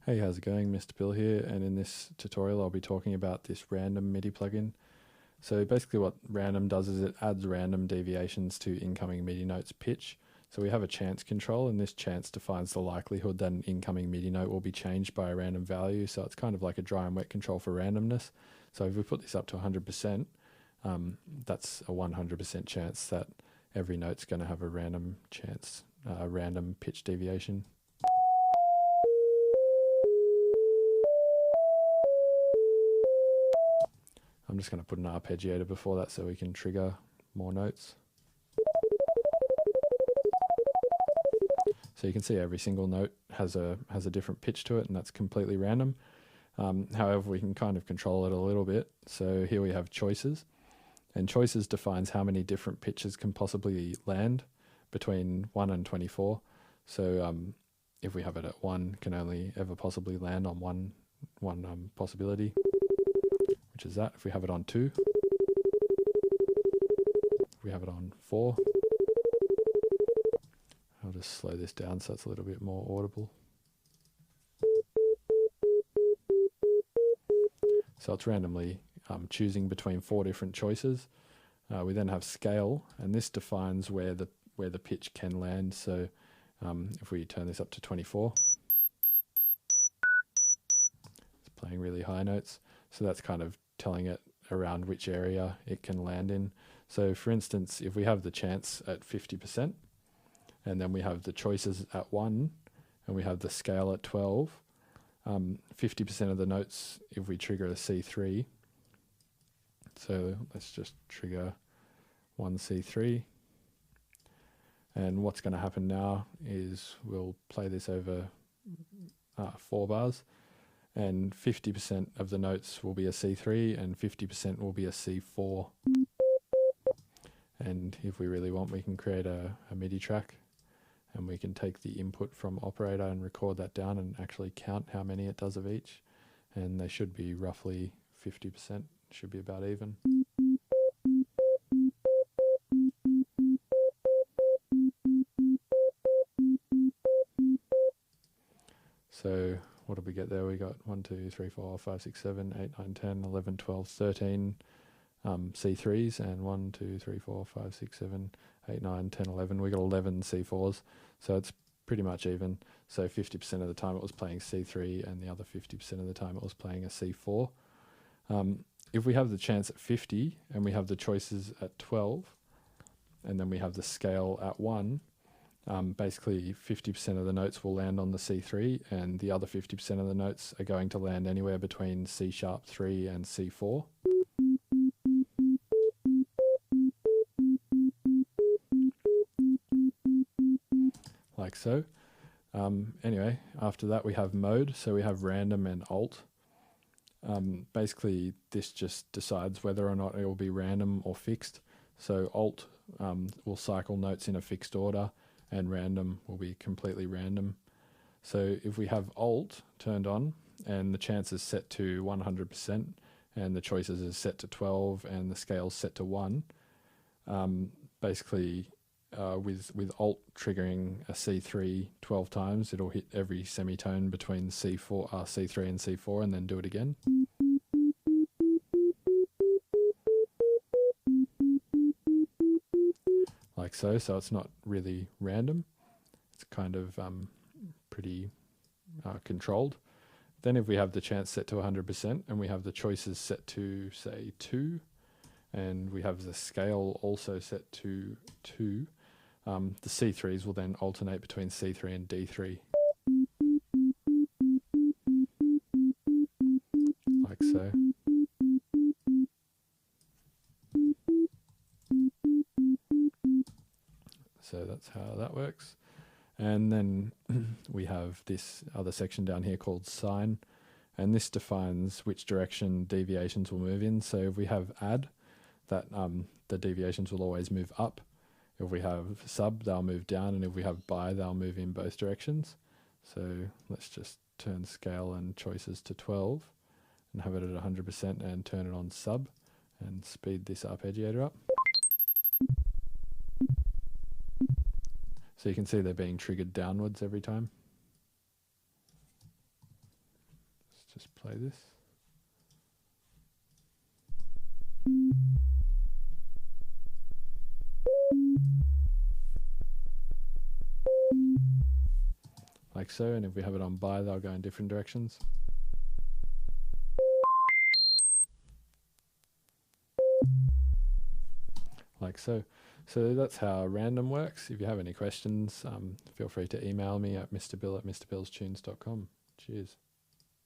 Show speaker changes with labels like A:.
A: Hey, how's it going? Mr. Bill here, and in this tutorial I'll be talking about this random MIDI plugin. So basically what random does is it adds random deviations to incoming MIDI note's pitch. So we have a chance control, and this chance defines the likelihood that an incoming MIDI note will be changed by a random value. So it's kind of like a dry and wet control for randomness. So if we put this up to 100%, that's a 100% chance that every note's going to have a random chance, random pitch deviation. I'm just going to put an arpeggiator before that so we can trigger more notes. So you can see every single note has a different pitch to it, and that's completely random. However, we can kind of control it a little bit. So here we have choices, and choices defines how many different pitches can possibly land between 1 and 24. So if we have it at 1, can only ever possibly land on one possibility, which is that. If we have it on 2, if we have it on 4, I'll just slow this down so it's a little bit more audible. So it's randomly choosing between 4 different choices. We then have scale, and this defines where the pitch can land. So if we turn this up to 24, it's playing really high notes. So that's kind of telling it around which area it can land in. So for instance, if we have the chance at 50%, and then we have the choices at 1, and we have the scale at 12, 50% of the notes, if we trigger a C3, so let's just trigger one C3, and what's going to happen now is we'll play this over 4 bars, and 50% of the notes will be a C3 and 50% will be a C4. And if we really want, we can create a MIDI track, and we can take the input from operator and record that down and actually count how many it does of each. And they should be roughly 50%, should be about even. So what did we get there? We got 1, 2, 3, 4, 5, 6, 7, 8, 9, 10, 11, 12, 13 C3s, and 1, 2, 3, 4, 5, 6, 7, 8, 9, 10, 11. We got 11 C4s, so it's pretty much even. So 50% of the time it was playing C3, and the other 50% of the time it was playing a C4. If we have the chance at 50, and we have the choices at 12, and then we have the scale at 1, basically 50% of the notes will land on the C3, and the other 50% of the notes are going to land anywhere between C#3 and C4. Like so. Anyway, after that we have mode, so we have random and alt. Basically this just decides whether or not it will be random or fixed. So alt will cycle notes in a fixed order, and random will be completely random. So if we have alt turned on, and the chance is set to 100%, and the choices is set to 12, and the scale is set to 1, basically with alt triggering a C3 12 times, it'll hit every semitone between C3 and C4, and then do it again. Like so. So it's not really random. It's kind of pretty controlled. Then if we have the chance set to 100%, and we have the choices set to, say, 2, and we have the scale also set to 2, the C3s will then alternate between C3 and D3. Like so. So that's how that works. And then we have this other section down here called sign, and this defines which direction deviations will move in. So if we have add, that the deviations will always move up. If we have sub, they'll move down, and if we have by, they'll move in both directions. So let's just turn scale and choices to 12 and have it at 100% and turn it on sub and speed this arpeggiator up. So you can see they're being triggered downwards every time. play this. Like so, and if we have it on buy, they'll go in different directions. Like so. So that's how random works. If you have any questions, feel free to email me at mrbill@mrbillstunes.com. Cheers.